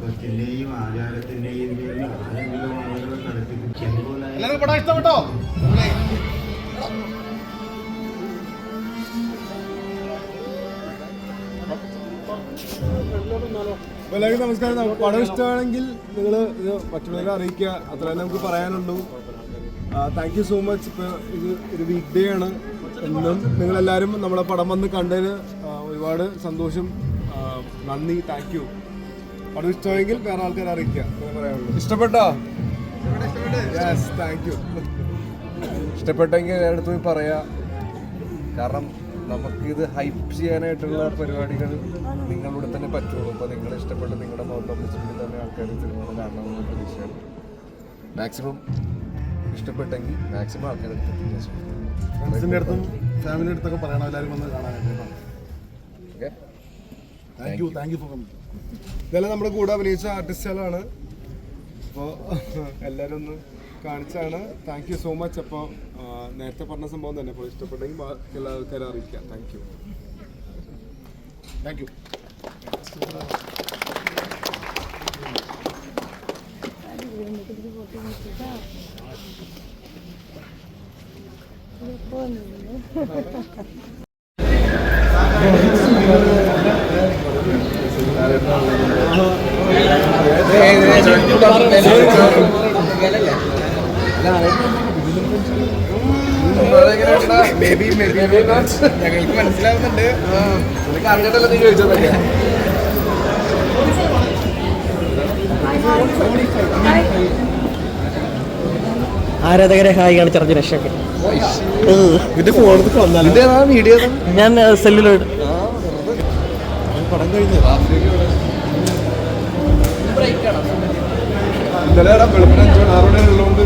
മതത്തിന്റെയും ആചാരത്തിന്റെയും പേരിൽ ആരെങ്കിലും ആളുകൾ നടത്തിപ്പിക്കാൻ ഇഷ്ടപ്പെട്ടോ? എല്ലാവർക്കും നമസ്കാരം. പടം ഇഷ്ടമാണെങ്കിൽ നിങ്ങൾ ഇത് മറ്റുള്ളവരെ അറിയിക്കുക, അത്ര തന്നെ നമുക്ക് പറയാനുള്ളൂ. Thank you so much. ഇപ്പോൾ ഇത് ഒരു വീക്ക് ഡേ ആണ്. എന്നും നിങ്ങളെല്ലാവരും നമ്മളെ പടം വന്ന് കണ്ടതിന് ഒരുപാട് സന്തോഷം, നന്ദി, താങ്ക് യു. പടം ഇഷ്ടമായെങ്കിൽ വേറെ ആൾക്കാരെ അറിയിക്കുക, അങ്ങനെ പറയാനുള്ളൂ. ഇഷ്ടപ്പെട്ടോ? Yes, thank you. ഇഷ്ടപ്പെട്ടെങ്കിൽ അടുത്ത് പോയി പറയാം. കാരണം നമുക്കിത് ഹൈപ്പ് ചെയ്യാനായിട്ടുള്ള പരിപാടികൾ നിങ്ങളിവിടെ തന്നെ പറ്റുള്ളൂ. അപ്പോൾ നിങ്ങൾ ഇഷ്ടപ്പെട്ട് നിങ്ങളുടെ പബ്ലിസിറ്റി തന്നെ ആൾക്കാർ സിനിമ കാണണമെന്ന് പ്രതീക്ഷയാണ്. മാക്സിമം ഇഷ്ടപ്പെട്ടെങ്കിൽ മാക്സിമം ആൾക്കാരുടെ ഫ്രണ്ട്സിൻ്റെ അടുത്തും ഫാമിലിയുടെ അടുത്തൊക്കെ പറയണം, എല്ലാവരും വന്ന് കാണാനായിട്ട്. Okay, thank you for coming. ഇതെല്ലാം നമ്മുടെ കൂടെ അഭിനയിച്ച ആർട്ടിസ്റ്റുകളാണ്. അപ്പോൾ എല്ലാവരും ഒന്ന് കാണിച്ചാണ്. Thank you so much. അപ്പോൾ നേരത്തെ പറഞ്ഞ സംഭവം തന്നെ, അപ്പോൾ ഇഷ്ടപ്പെട്ടെങ്കിൽ എല്ലാ ആൾക്കാരും അറിയിക്കാം. Thank you. ഞങ്ങൾക്ക് മനസ്സിലാവുന്നുണ്ട്. അറിഞ്ഞിട്ടല്ല നീ ചോദിച്ചതൊക്കെ. ആരാധകരെ ഹായ് കാണിച്ച അർജുൻ രക്ഷയൊക്കെ. വീഡിയോ ഞാൻ സെല്ലുലോട് പടം കഴിഞ്ഞു. ഇന്നലെ വെളുപ്പിന് 5 മണി 6 മണി ഉള്ളതുകൊണ്ട്